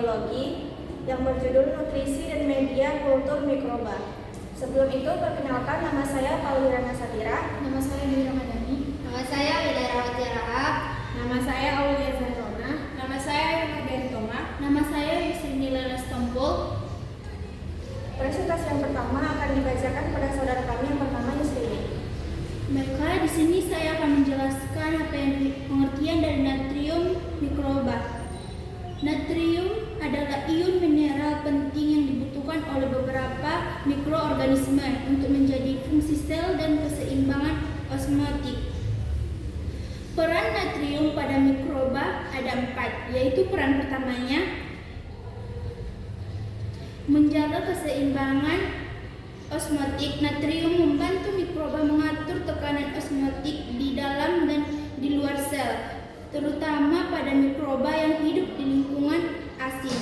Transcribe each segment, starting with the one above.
Biologi yang berjudul Nutrisi dan Media Kultur Mikroba. Sebelum itu, perkenalkan, nama saya Paulirana Satira. Nama saya Dwi Ramadhani. Nama saya Widarawati Rahab. Nama saya Aulia Zarona. Nama saya Yunardari Toma. Nama saya Yusrini Leles Tompul. Presentasi yang pertama akan dibacakan pada saudara kami yang bernama Yusrini. Baiklah, di sini saya akan menjelaskan apa yang pengertian dari natrium mikroba. Natrium adalah ion mineral penting yang dibutuhkan oleh beberapa mikroorganisme untuk menjadi fungsi sel dan keseimbangan osmotik. Peran natrium pada mikroba ada 4, yaitu peran pertamanya menjaga keseimbangan osmotik. Natrium membantu mikroba mengatur tekanan osmotik di dalam dan di luar sel, terutama pada mikroba yang hidup di lingkungan asin.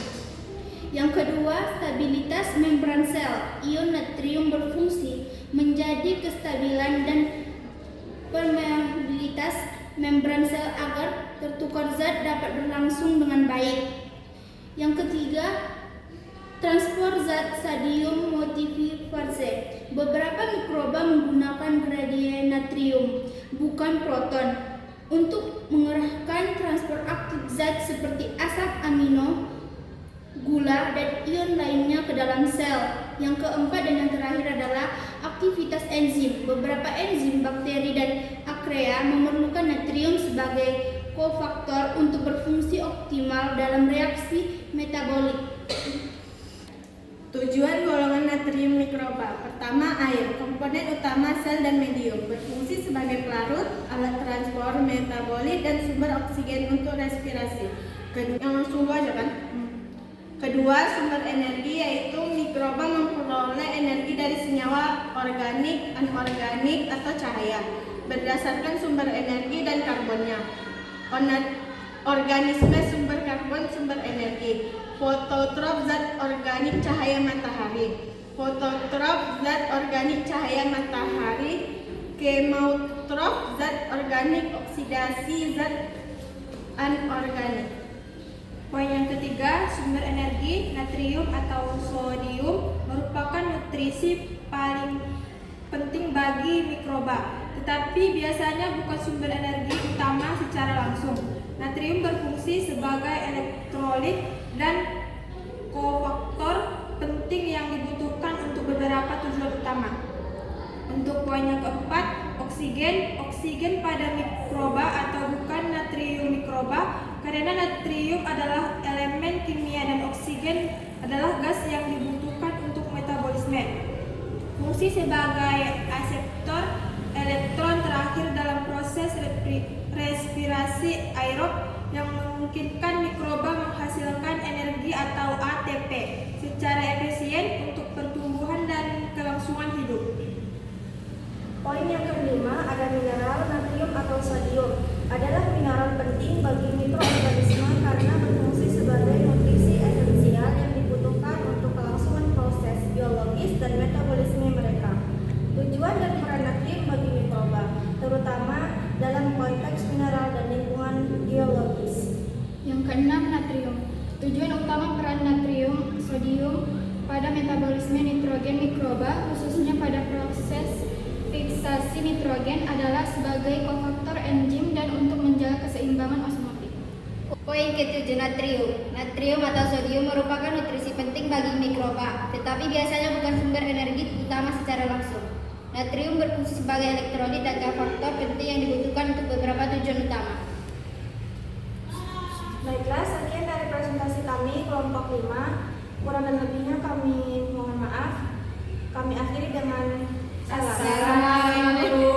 Yang kedua, stabilitas membran sel. Ion natrium berfungsi menjadi kestabilan dan permeabilitas membran sel agar tertukar zat dapat berlangsung dengan baik. Yang ketiga, transport zat sodium motifase. Beberapa mikroba menggunakan gradien natrium, bukan proton, untuk mengerahkan transport aktif zat seperti asam amino, gula, dan ion lainnya ke dalam sel. Yang keempat dan yang terakhir adalah aktivitas enzim. Beberapa enzim, bakteri, dan archaea memerlukan natrium sebagai kofaktor untuk berfungsi optimal dalam reaksi metabolik. Tujuan golongan natrium mikroba. Pertama, air, komponen utama sel dan medium, berfungsi sebagai pelarut, alat transport metabolit, dan sumber oksigen untuk respirasi. Yang langsung aja kan? Kedua, sumber energi, yaitu mikroba memperoleh energi dari senyawa organik, anorganik, atau cahaya berdasarkan sumber energi dan karbonnya. Organisme sumber karbon, sumber energi. Fototrop, zat organik cahaya matahari. Fototrop, zat organik cahaya matahari. Kemotrop, zat organik oksidasi zat anorganik. Poin yang ketiga, sumber energi, natrium atau sodium merupakan nutrisi paling penting bagi mikroba, tetapi biasanya bukan sumber energi utama secara langsung. Natrium berfungsi sebagai elektrolit dan kofaktor penting yang dibutuhkan untuk beberapa tujuan utama. Untuk poin yang keempat, oksigen pada mikroba atau bukan natrium mikroba, karena natrium adalah elemen kimia dan oksigen adalah gas yang dibutuhkan untuk metabolisme. Fungsi sebagai aseptor elektron terakhir dalam proses respirasi aerob yang memungkinkan mikroba menghasilkan energi atau ATP secara efisien untuk pertumbuhan dan kelangsungan hidup. Poin yang kelima, ada mineral natrium atau sodium. Adalah mineral penting bagi mikroorganisme karena berfungsi sebagai nutrisi esensial yang dibutuhkan untuk kelangsungan proses biologis dan metabolisme mereka. Tujuan dan peran natrium bagi mikroba, terutama dalam konteks mineral dan lingkungan biologis. Yang keenam, natrium. Tujuan utama peran natrium, sodium pada metabolisme nitrogen mikroba, khususnya pada proses fiksasi nitrogen, adalah sebagai kofaktor enzim dan untuk menjaga keseimbangan osmotik. Poin ketujuh, natrium. Natrium atau sodium merupakan nutrisi penting bagi mikroba, tetapi biasanya bukan sumber energi utama secara langsung. Natrium berfungsi sebagai elektrolit dan kofaktor penting yang dibutuhkan untuk beberapa tujuan utama. Baiklah, sekian dari presentasi kami kelompok 5. Kurang dan lebihnya kami mohon maaf. Kami akhiri dengan salam. Assalamualaikum.